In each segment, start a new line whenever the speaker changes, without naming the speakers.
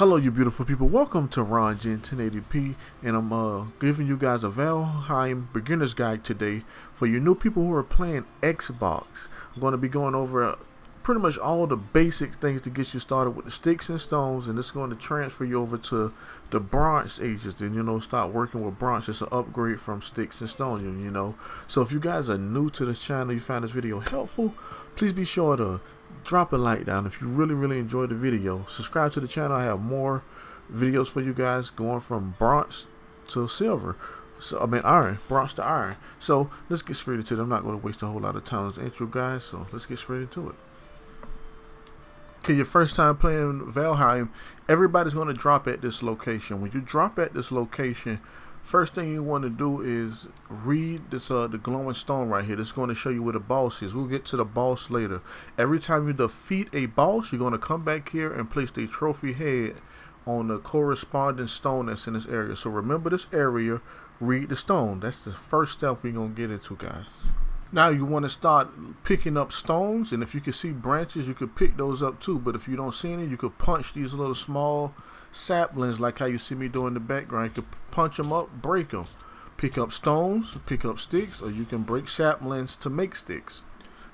Hello, you beautiful people. Welcome to Ron Gen 1080p, and I'm giving you guys a Valheim beginner's guide today for you new people who are playing Xbox. I'm going to be going over pretty much all the basic things to get you started with the sticks and stones, and it's going to transfer you over to the bronze ages. Then start working with bronze. It's an upgrade from sticks and stone. So if you guys are new to this channel, you found this video helpful, please be sure to drop a like down if you really enjoyed the video. Subscribe to the channel. I have more videos for you guys going from bronze to silver. Iron, bronze to iron. So let's get straight into it. I'm not going to waste a whole lot of time on this intro, guys, so let's get straight into it. Okay, your first time playing Valheim, everybody's going to drop at this location. When you drop at this location, first thing you want to do is read this the glowing stone right here. This is going to show you where the boss is. We'll get to the boss later. Every time you defeat a boss, you're going to come back here and place the trophy head on the corresponding stone that's in this area. So remember this area, read the stone. That's the first step we're going to get into, guys. Now you want to start picking up stones, and if you can see branches, you could pick those up too. But if you don't see any, you could punch these little small saplings like how you see me doing in the background. You could punch them up, break them. Pick up stones, pick up sticks, or you can break saplings to make sticks.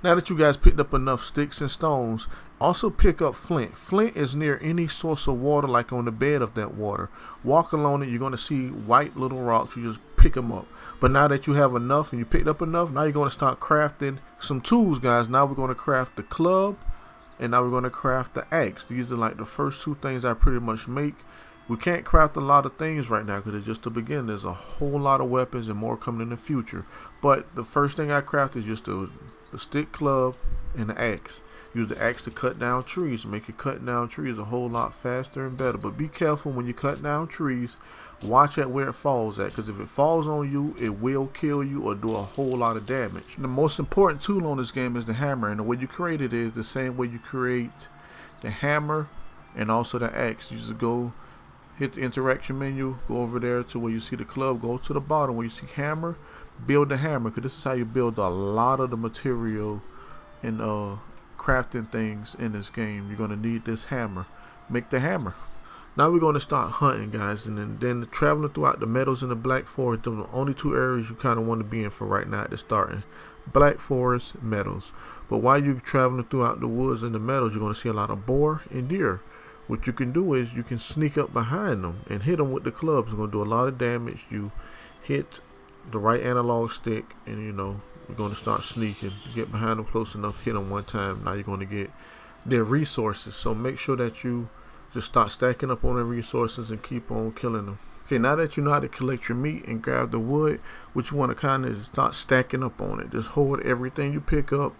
Now that you guys picked up enough sticks and stones, also pick up flint. Flint is near any source of water, like on the bed of that water. Walk along it, you're going to see white little rocks. You just pick them up. But now that you have enough and you picked up enough, now you're going to start crafting some tools, guys. Now we're going to craft the club, and now we're going to craft the axe. These are like the first two things I pretty much make. We can't craft a lot of things right now because it's just the beginning. There's a whole lot of weapons and more coming in the future. But the first thing I craft is just the stick club and the axe. Use the axe to cut down trees. Make it cut down trees a whole lot faster and better. But be careful when you cut down trees. Watch at where it falls at, because if it falls on you, it will kill you or do a whole lot of damage. The most important tool on this game is the hammer, and the way you create it is the same way you create the hammer and also the axe. You just go hit the interaction menu, go over there to where you see the club, go to the bottom where you see hammer, build the hammer, because this is how you build a lot of the material and crafting things in this game. You're going to need this hammer. Make the hammer. Now we're going to start hunting, guys, and then traveling throughout the meadows in the Black Forest. Those are the only two areas you kind of want to be in for right now at the starting. Black Forest, meadows. But while you're traveling throughout the woods and the meadows, you're going to see a lot of boar and deer. What you can do is you can sneak up behind them and hit them with the clubs. It's going to do a lot of damage. You hit the right analog stick, and you're going to start sneaking. Get behind them close enough, hit them one time. Now you're going to get their resources. So make sure that you just start stacking up on the resources and keep on killing them. Okay, now that you know how to collect your meat and grab the wood, what you want to kind of is start stacking up on it. Just hold everything you pick up,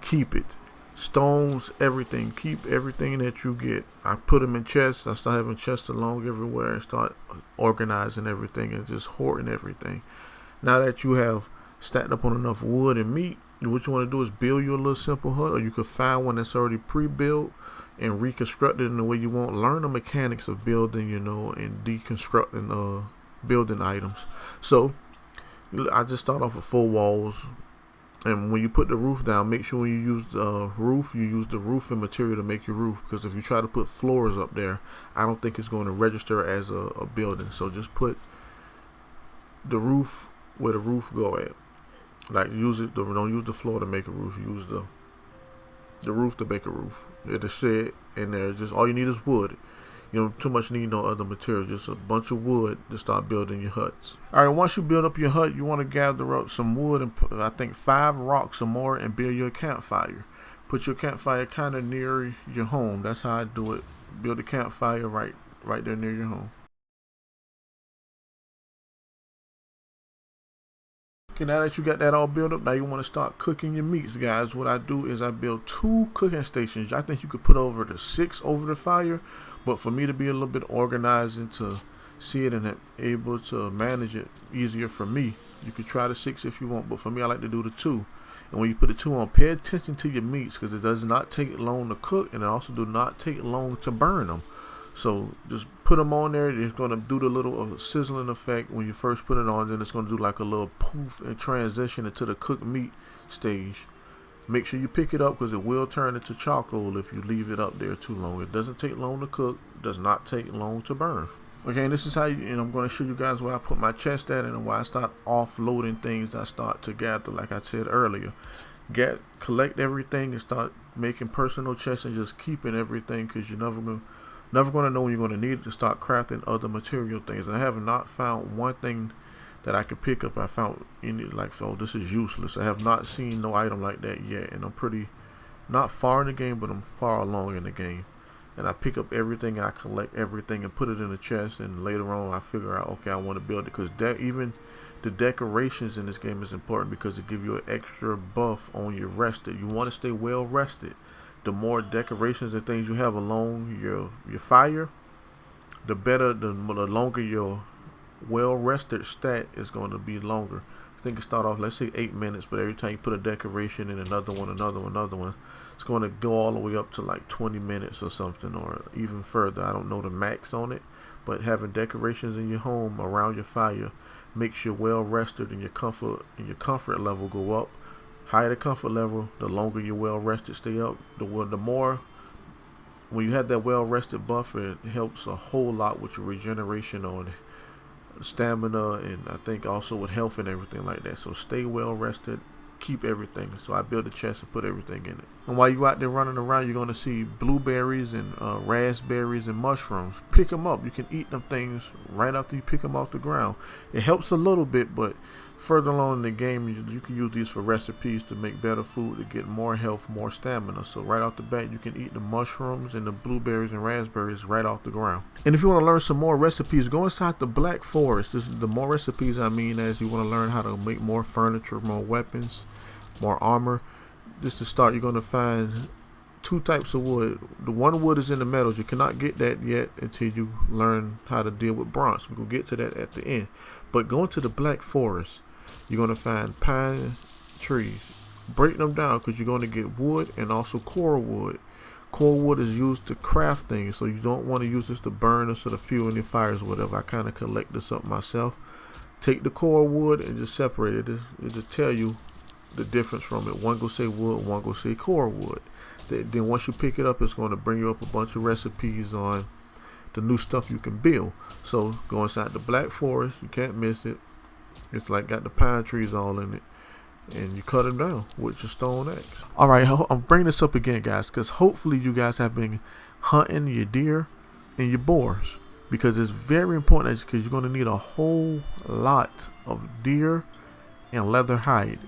keep it. Stones, everything. Keep everything that you get. I put them in chests. I start having chests along everywhere and start organizing everything and just hoarding everything. Now that you have stacked up on enough wood and meat, what you want to do is build you a little simple hut, or you could find one that's already pre-built and reconstruct it in the way you want. Learn the mechanics of building, and deconstructing building items. So I just start off with 4 walls, and when you put the roof down, make sure when you use the roof, you use the roofing material to make your roof, because if you try to put floors up there, I don't think it's going to register as a building. So just put the roof where the roof go at. Like don't use the floor to make a roof. Use the roof to make a roof. There's a shed in there. Just all you need is wood. You don't too much need no other material. Just a bunch of wood to start building your huts. All right, once you build up your hut, you want to gather up some wood and put, I think, 5 rocks or more, and build your campfire. Put your campfire kind of near your home. That's how I do it. Build a campfire right there near your home. Okay, now that you got that all built up, now you want to start cooking your meats, guys. What I do is I build 2 cooking stations. I think you could put over to 6 over the fire, but for me to be a little bit organized and to see it and able to manage it easier for me, you could try the 6 if you want, but for me I like to do the 2. And when you put the 2 on, pay attention to your meats, because it does not take long to cook, and it also do not take long to burn them. So just put them on there. It's going to do the little sizzling effect when you first put it on. Then it's going to do like a little poof and transition into the cooked meat stage. Make sure you pick it up because it will turn into charcoal if you leave it up there too long. It doesn't take long to cook, does not take long to burn. Okay, and this is how and I'm going to show you guys where I put my chest at and why I start offloading things I start to gather, like I said earlier. Collect everything and start making personal chests and just keeping everything, because you're never going to know when you're going to need it to start crafting other material things. And I have not found one thing that I could pick up. I found like, oh, this is useless. I have not seen no item like that yet, and I'm pretty not far in the game, but I'm far along in the game. And I pick up everything, I collect everything and put it in a chest, and later on I figure out, okay, I want to build it, because even the decorations in this game is important because it gives you an extra buff on your rested. You want to stay well rested. The more decorations and things you have along your fire, the better, the longer your well rested stat is going to be longer. I think it start off, let's say 8 minutes, but every time you put a decoration in, another one, it's going to go all the way up to like 20 minutes or something, or even further. I don't know the max on it, but having decorations in your home around your fire makes you well rested, and your comfort level go up. Higher the comfort level, the longer your well rested stay up. The more, when you have that well rested buffer, it helps a whole lot with your regeneration on stamina, and I think also with health and everything like that. So stay well rested, keep everything. So I build a chest and put everything in it. And while you out there running around, you're going to see blueberries and raspberries and mushrooms. Pick them up. You can eat them things right after you pick them off the ground. It helps a little bit, but further along in the game, you can use these for recipes to make better food, to get more health, more stamina. So right off the bat, you can eat the mushrooms and the blueberries and raspberries right off the ground. And if you want to learn some more recipes, go inside the Black Forest. This is the more recipes I mean, as you want to learn how to make more furniture, more weapons, more armor. Just to start, you're going to find 2 types of wood. The one wood is in the metals. You cannot get that yet until you learn how to deal with bronze. We're going to get to that at the end. But going to the Black Forest, you're going to find pine trees. Break them down, because you're going to get wood and also core wood. Core wood is used to craft things, so you don't want to use this to burn or sort of fuel any fires or whatever. I kind of collect this up myself. Take the core wood and just separate it. It just tell you the difference from it. One go say wood, one go say core wood. Then once you pick it up, it's going to bring you up a bunch of recipes on the new stuff you can build. So go inside the Black Forest, you can't miss it. It's like got the pine trees all in it, and you cut them down with your stone axe. Alright, I'm bringing this up again, guys, because hopefully you guys have been hunting your deer and your boars, because it's very important, because you're going to need a whole lot of deer and leather hide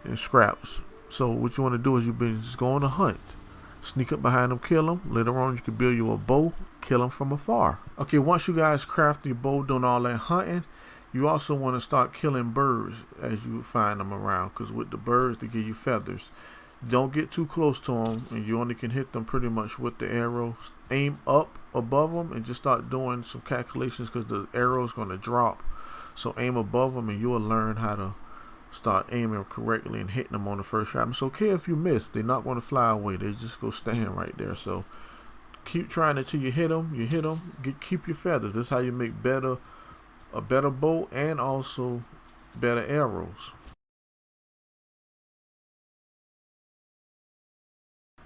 and scraps. So what you want to do is just go on a hunt, sneak up behind them, kill them. Later on, you can build you a bow, kill them from afar. Okay, once you guys craft your bow, doing all that hunting, you also want to start killing birds as you find them around, because with the birds, they give you feathers. Don't get too close to them, and you only can hit them pretty much with the arrow. Aim up above them and just start doing some calculations, because the arrow is going to drop. So aim above them, and you'll learn how to start aiming correctly and hitting them on the first shot. It's okay if you miss. They're not going to fly away. They just go stand right there. So keep trying until you hit them. Keep your feathers. That's how you make a better bow and also better arrows.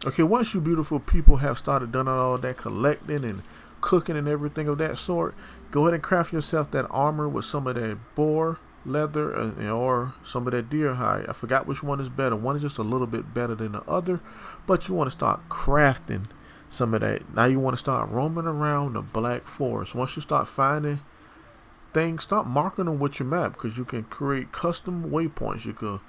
Okay, once you beautiful people have started doing all that collecting and cooking and everything of that sort, go ahead and craft yourself that armor with some of that boar leather or some of that deer hide. I forgot which one is better. One is just a little bit better than the other, but you want to start crafting some of that. Now you want to start roaming around the Black Forest. Once you start finding things, start marking them with your map, because you can create custom waypoints. You could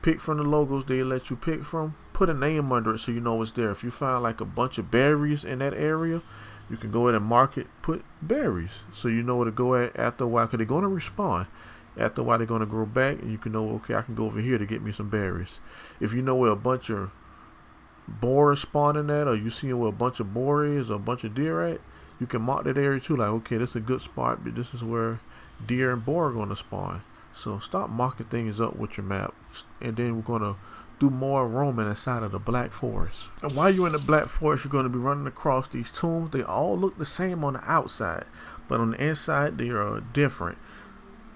pick from the logos they let you pick from, put a name under it so you know it's there. If you find like a bunch of berries in that area, you can go ahead and mark it, put berries, so you know where to go at after a while, because they're going to respawn. After a while, they're going to grow back, and you can know, okay, I can go over here to get me some berries. If you know where a bunch of boar is spawning at, or you see where a bunch of boar is, or a bunch of deer at, you can mark that area too, like, okay, this is a good spot, but this is where deer and boar are going to spawn. So start marking things up with your map, and then we're going to do more roaming inside of the Black Forest. And while you're in the Black Forest, you're going to be running across these tombs. They all look the same on the outside, but on the inside they are different.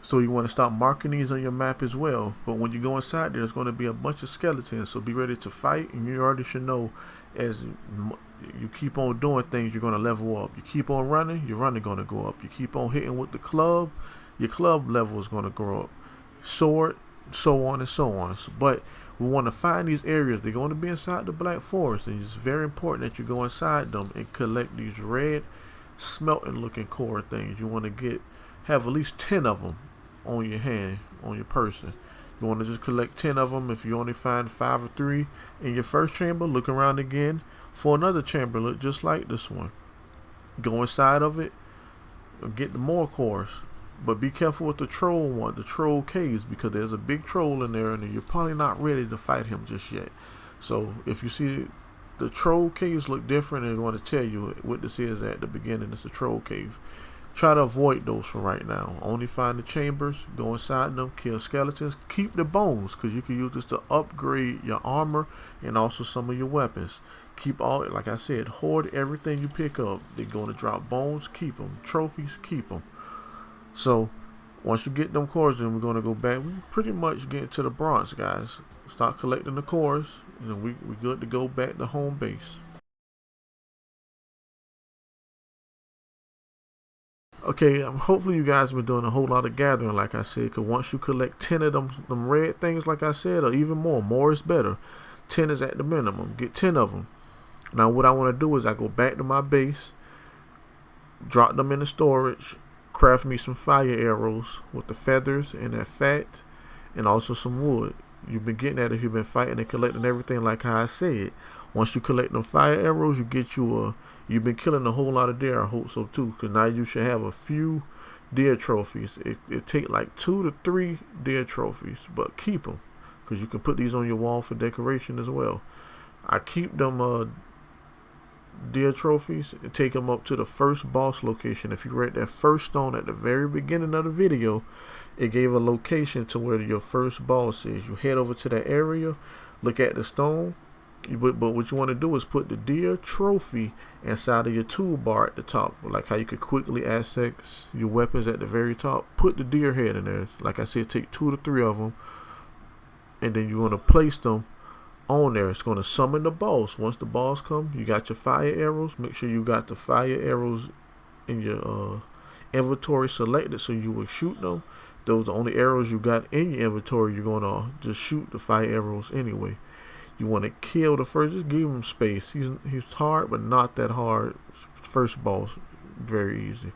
So you want to start marking these on your map as well. But when you go inside, there's going to be a bunch of skeletons. So be ready to fight. And you already should know, as you keep on doing things, you're going to level up. You keep on running, your running going to go up. You keep on hitting with the club, your club level is going to grow up. Sword, so on and so on. But we want to find these areas. They're going to be inside the Black Forest. And it's very important that you go inside them and collect these red smelting looking core things. You want to have at least 10 of them on your hand, on your person. You want to just collect 10 of them. If you only find 5 or 3 in your first chamber, look around again for another chamber look just like this one. Go inside of it and get the more cores. But be careful with the troll one, the troll caves, because there's a big troll in there and you're probably not ready to fight him just yet. So if you see the troll caves look different, and I want to tell you what this is at the beginning. It's a troll cave. Try to avoid those for right now. Only find the chambers, go inside them, kill skeletons, keep the bones, because you can use this to upgrade your armor and also some of your weapons. Keep all, like I said, hoard everything you pick up. They're going to drop bones, keep them. Trophies, keep them. So once you get them cores, then we're going to go back. We pretty much get to the bronze, guys. Start collecting the cores, and we good to go back to home base. Okay, hopefully you guys have been doing a whole lot of gathering, like I said, because once you collect 10 of them red things, like I said, or even more is better. 10 is at the minimum. Get 10 of them. Now what I want to do is I go back to my base, drop them in the storage, craft me some fire arrows with the feathers and that fat, and also some wood. You've been getting that if you've been fighting and collecting everything like how I said. Once you collect them fire arrows, you've been killing a whole lot of deer. I hope so too, because now you should have a few deer trophies. It take like 2 to 3 deer trophies, but keep them, because you can put these on your wall for decoration as well. I keep them deer trophies and take them up to the first boss location. If you read that first stone at the very beginning of the video, it gave a location to where your first boss is. You head over to that area, look at the stone, but what you want to do is put the deer trophy inside of your toolbar at the top, like how you could quickly access your weapons at the very top. Put the deer head in there. Like I said, take 2 to 3 of them, and then you want to place them on there. It's going to summon the boss. Once the boss comes, you got your fire arrows. Make sure you got the fire arrows in your inventory selected so you will shoot them. Those are the only arrows you got in your inventory. You're going to just shoot the fire arrows anyway. You want to kill the first, just give him space. He's hard, but not that hard. First boss, very easy.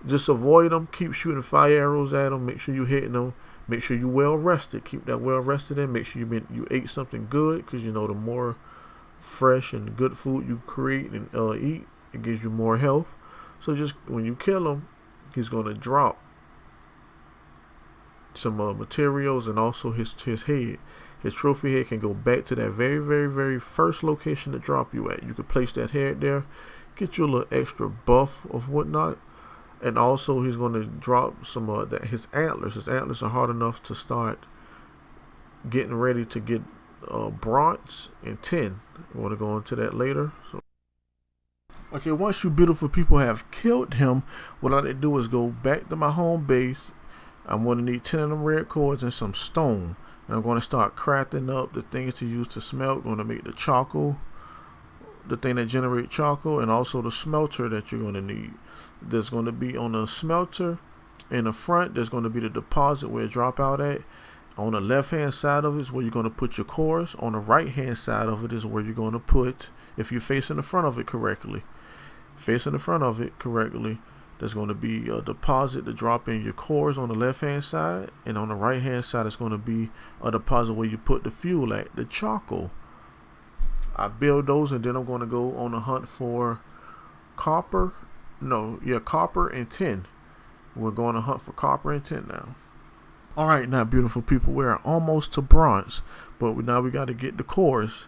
Just avoid them. Keep shooting fire arrows at them. Make sure you're hitting them. Make sure you're well rested. Keep that well rested in. Make sure you ate something good, because you know the more fresh and good food you create and eat, it gives you more health. So just when you kill him, he's going to drop some materials, and also his head. His trophy head can go back to that very first location to drop you at. You can place that head there, get you a little extra buff of whatnot. And also he's going to drop some his antlers. His antlers are hard enough to start getting ready to get bronze and tin. We want to go into that later. So okay, once you beautiful people have killed him, what I like to do is go back to my home base. I'm going to need 10 of them red cords and some stone. And I'm going to start crafting up the things to use to smelt. Going to make the charcoal, the thing that generates charcoal, and also the smelter that you're going to need. There's going to be on the smelter in the front, there's going to be the deposit where it drop out at. On the left hand side of it is where you're going to put your cores. On the right hand side of it is where you're going to put, if you're facing the front of it correctly, there's going to be a deposit to drop in your cores on the left hand side, and on the right hand side it's going to be a deposit where you put the fuel at, the charcoal. I build those, and then I'm going to go on a hunt for copper and tin. We're going to hunt for copper and tin now. Alright, now beautiful people, we're almost to bronze, but now we got to get the cores.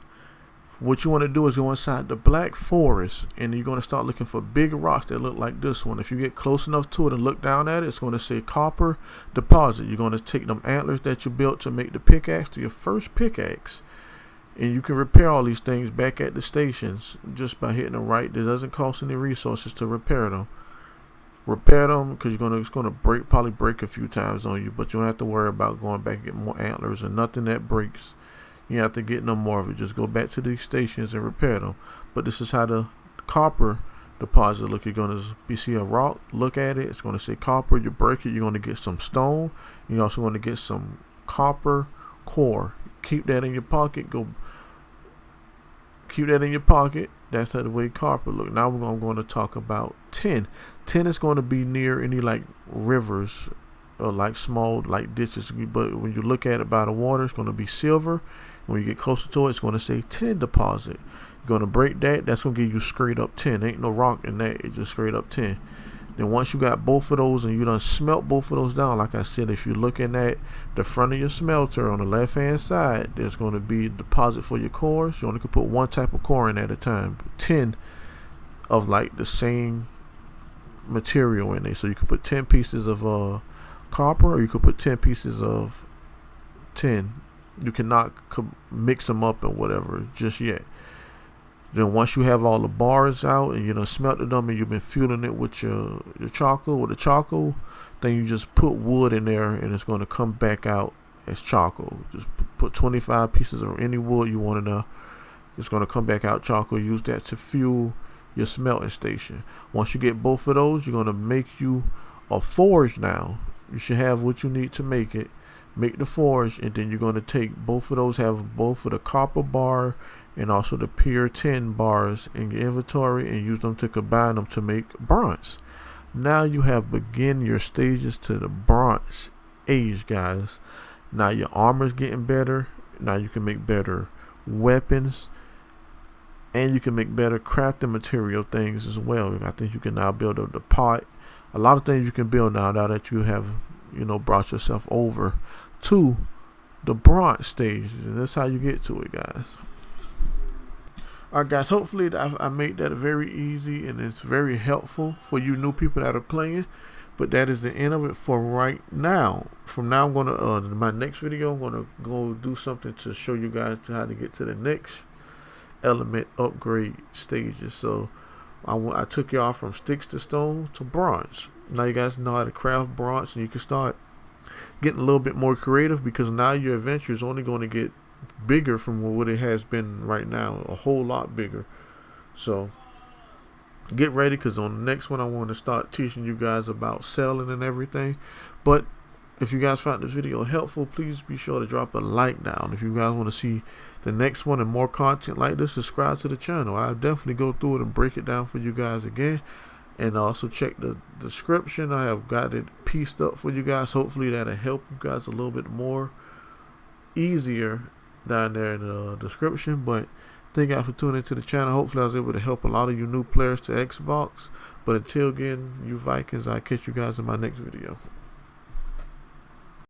What you want to do is go inside the Black Forest, and you're going to start looking for big rocks that look like this one. If you get close enough to it and look down at it, it's going to say copper deposit. You're going to take them antlers that you built to make the pickaxe to your first pickaxe, and you can repair all these things back at the stations just by hitting them right. It doesn't cost any resources to repair them. repair them, because it's gonna probably break a few times on you, but you don't have to worry about going back and getting more antlers, and nothing that breaks you have to get no more of it. Just go back to these stations and repair them. But this is how the copper deposit look. You're gonna see a rock, look at it, it's gonna say copper. You break it, you're gonna get some stone. You're also gonna get some copper core. Keep that in your pocket. Keep that in your pocket. That's how the way copper look. Now I'm going to talk about tin. Tin is going to be near any like rivers or like small like ditches, but when you look at it by the water, it's going to be silver. When you get closer to it, it's going to say tin deposit. You're going to break that. That's going to give you straight up tin. Ain't no rock in that. It's just straight up tin. Then once you got both of those and you done smelt both of those down, like I said, if you're looking at the front of your smelter on the left hand side, there's going to be a deposit for your cores. You only can put one type of core in at a time. 10 of like the same material in there. So you could put 10 pieces of copper, or you could put 10 pieces of tin. You cannot mix them up and whatever just yet. Then once you have all the bars out and you done smelted them and you've been fueling it with your charcoal, with the charcoal, then you just put wood in there and it's going to come back out as charcoal. Just put 25 pieces of any wood you want in there. It's going to come back out charcoal. Use that to fuel your smelting station. Once you get both of those, you're going to make you a forge now. You should have what you need to make it. Make the forge, and then you're going to take both of those, have both of the copper bar and also the pure tin bars in your inventory, and use them to combine them to make bronze. Now you have begun your stages to the bronze age, guys. Now your armor's getting better. Now you can make better weapons, and you can make better crafting material things as well. I think you can now build the pot. A lot of things you can build now that you have brought yourself over to the bronze stage, and that's how you get to it, guys. Alright, guys, hopefully I made that very easy and it's very helpful for you new people that are playing. But that is the end of it for right now. From now I'm gonna in my next video I'm gonna go do something to show you guys how to get to the next element upgrade stages. So I took y'all from sticks to stone to bronze. Now you guys know how to craft bronze, and you can start getting a little bit more creative, because now your adventure is only going to get bigger from what it has been right now, a whole lot bigger. So get ready, because on the next one I want to start teaching you guys about selling and everything. But if you guys found this video helpful, please be sure to drop a like down. If you guys want to see the next one and more content like this, subscribe to the channel. I'll definitely go through it and break it down for you guys again. And also check the description. I have got it pieced up for you guys. Hopefully that'll help you guys a little bit more easier down there in the description. But thank you guys for tuning into the channel. Hopefully I was able to help a lot of you new players to Xbox. But until again, you Vikings, I'll catch you guys in my next video.